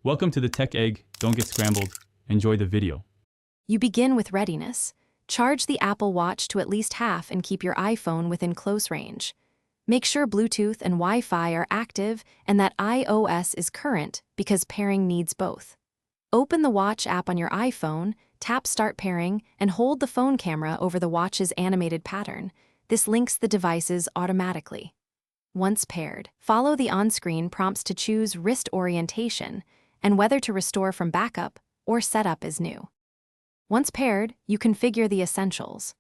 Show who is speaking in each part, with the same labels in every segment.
Speaker 1: Welcome to the Tech Egg. Don't get scrambled. Enjoy the video.
Speaker 2: You begin with readiness. Charge the Apple Watch to at least half and keep your iPhone within close range. Make sure Bluetooth and Wi-Fi are active and that iOS is current because pairing needs both. Open the Watch app on your iPhone, tap Start Pairing, and hold the phone camera over the watch's animated pattern. This links the devices automatically. Once paired, follow the on-screen prompts to choose wrist orientation and whether to restore from backup or set up as new. Once paired, you configure the essentials.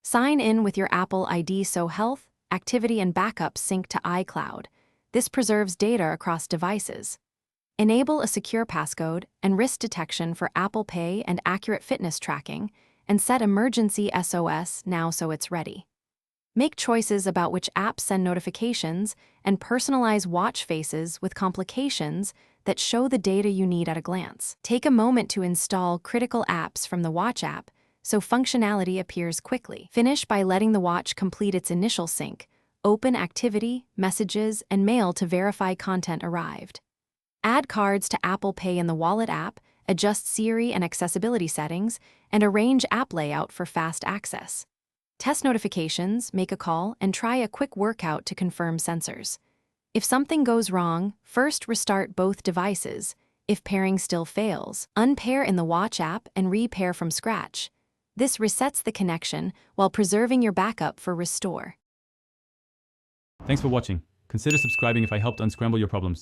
Speaker 2: Sign in with your Apple ID so health, activity, and backup sync to iCloud. This preserves data across devices. Enable a secure passcode and wrist detection for Apple Pay and accurate fitness tracking, and set emergency SOS now so it's ready. Make choices about which apps send notifications and personalize watch faces with complications that show the data you need at a glance. Take a moment to install critical apps from the Watch app so functionality appears quickly. Finish by letting the watch complete its initial sync. Open activity, messages, and mail to verify content arrived. Add cards to Apple Pay in the Wallet app, adjust Siri and accessibility settings, and arrange app layout for fast access. Test notifications, make a call, and try a quick workout to confirm sensors. If something goes wrong, first restart both devices. If pairing still fails, unpair in the Watch app and repair from scratch. This resets the connection while preserving your backup for restore.
Speaker 1: Thanks for watching. Consider subscribing if I helped unscramble your problems.